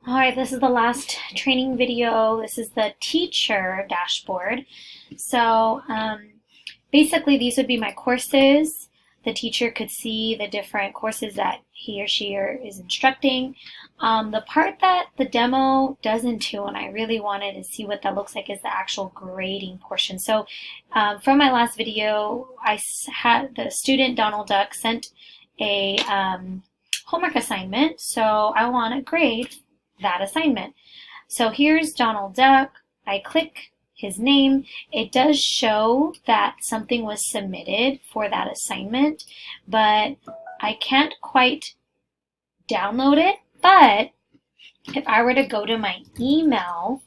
All right, this is the last training video. This is the teacher dashboard. So basically these would be my courses. The teacher could see the different courses that he or she is instructing. The part that the demo does into, and I really wanted to see what that looks like, is the actual grading portion. So from my last video, I had the student Donald Duck sent a homework assignment. So I want to grade that assignment. So here's Donald Duck. I click his name. It does show that something was submitted for that assignment, but I can't quite download it. But if I were to go to my email,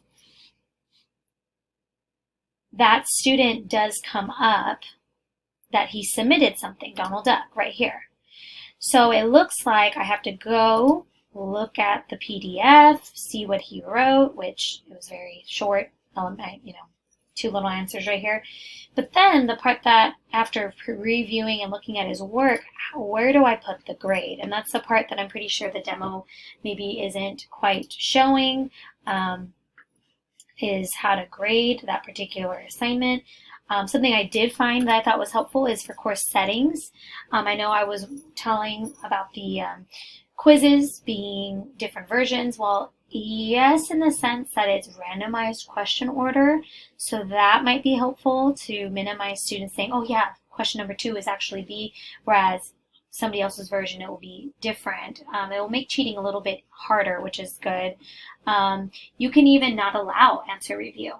that student does come up that he submitted something, Donald Duck, right here. So it looks like I have to go look at the PDF, see what he wrote, which it was very short, two little answers right here. But then the part that after reviewing and looking at his work, where do I put the grade? And that's the part that I'm pretty sure the demo maybe isn't quite showing, is how to grade that particular assignment. Something I did find that I thought was helpful is for course settings. I know I was telling about the quizzes being different versions. Well, yes, in the sense that it's randomized question order. So that might be helpful to minimize students saying, oh yeah, question number 2 is actually B, whereas somebody else's version, it will be different. It will make cheating a little bit harder, which is good. You can even not allow answer review.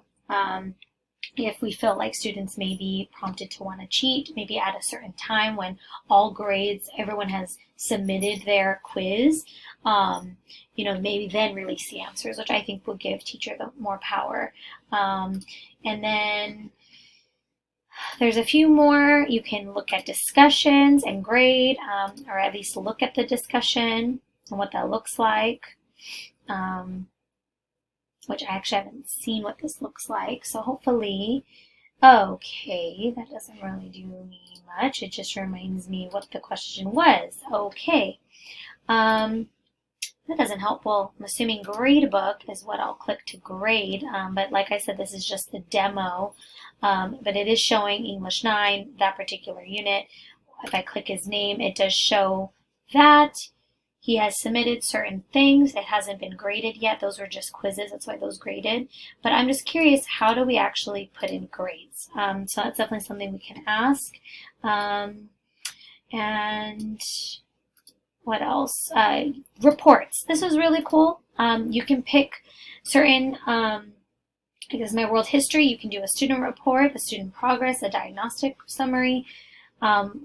If we feel like students may be prompted to want to cheat, maybe at a certain time when all grades, everyone has submitted their quiz, maybe then release the answers, which I think will give teacher the more power. And then there's a few more. You can look at discussions and grade, or at least look at the discussion and what that looks like. Which I actually haven't seen what this looks like. So hopefully, okay, that doesn't really do me much. It just reminds me what the question was. Okay. That doesn't help. Well, I'm assuming gradebook is what I'll click to grade. But like I said, this is just the demo. But it is showing English 9, that particular unit. If I click his name, it does show that. He has submitted certain things. It hasn't been graded yet. Those were just quizzes. That's why those graded. But I'm just curious, how do we actually put in grades? So that's definitely something we can ask. And what else? Reports. This is really cool. You can pick certain, I guess my world history. You can do a student report, a student progress, a diagnostic summary.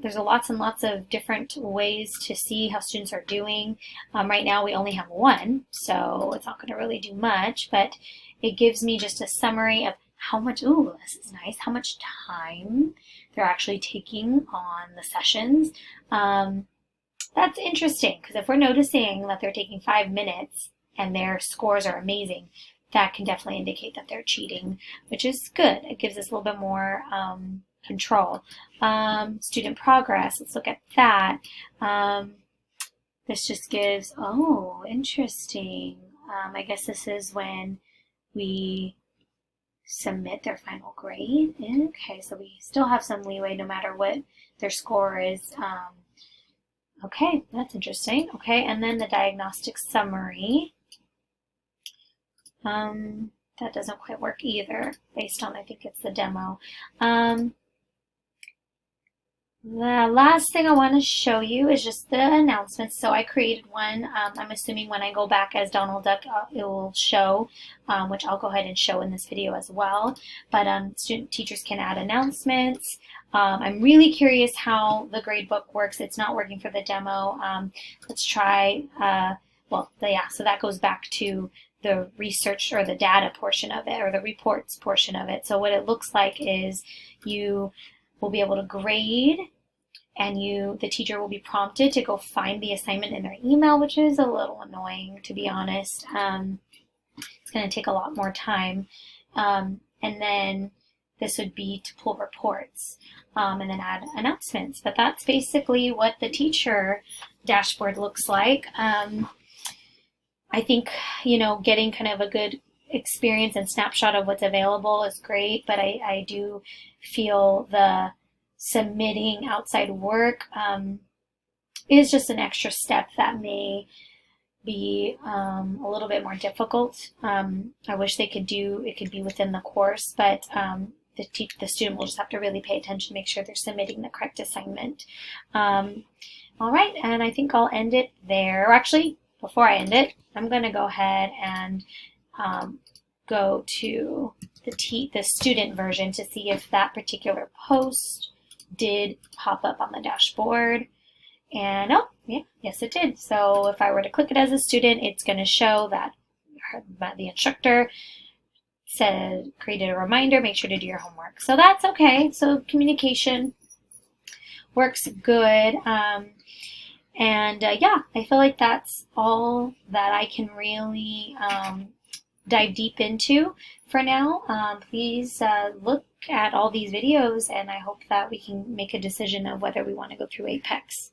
There's lots and lots of different ways to see how students are doing. Right now we only have one, so it's not going to really do much, but it gives me just a summary of how much, ooh, this is nice, how much time they're actually taking on the sessions. That's interesting, because if we're noticing that they're taking 5 minutes and their scores are amazing, that can definitely indicate that they're cheating, which is good. It gives us a little bit more control. Student progress, let's look at that. This just gives, oh, interesting. I guess this is when we submit their final grade. Okay, so we still have some leeway no matter what their score is. Okay, that's interesting. Okay, and then the diagnostic summary. That doesn't quite work either, based on, I think it's the demo. The last thing I want to show you is just the announcements. So I created one. I'm assuming when I go back as Donald Duck, it will show, which I'll go ahead and show in this video as well. But teachers can add announcements. I'm really curious how the gradebook works. It's not working for the demo. Let's try, so that goes back to the research or the data portion of it, or the reports portion of it. So what it looks like is you will be able to grade, and the teacher will be prompted to go find the assignment in their email, which is a little annoying, to be honest. It's going to take a lot more time. And then this would be to pull reports, and then add announcements. But that's basically what the teacher dashboard looks like. I think, you know, getting kind of a good experience and snapshot of what's available is great, but I do feel the submitting outside work is just an extra step that may be a little bit more difficult. I wish they could do it could be within the course, but the student will just have to really pay attention, make sure they're submitting the correct assignment. All right, and I think I'll end it there. Or actually, before I end it, I'm going to go ahead and go to the student version to see if that particular post did pop up on the dashboard. And oh, yeah, yes it did. So if I were to click it as a student, it's going to show that the instructor said, created a reminder, make sure to do your homework. So that's okay. So communication works good. Yeah, I feel like that's all that I can really dive deep into for now. Please look at all these videos, and I hope that we can make a decision of whether we want to go through Apex.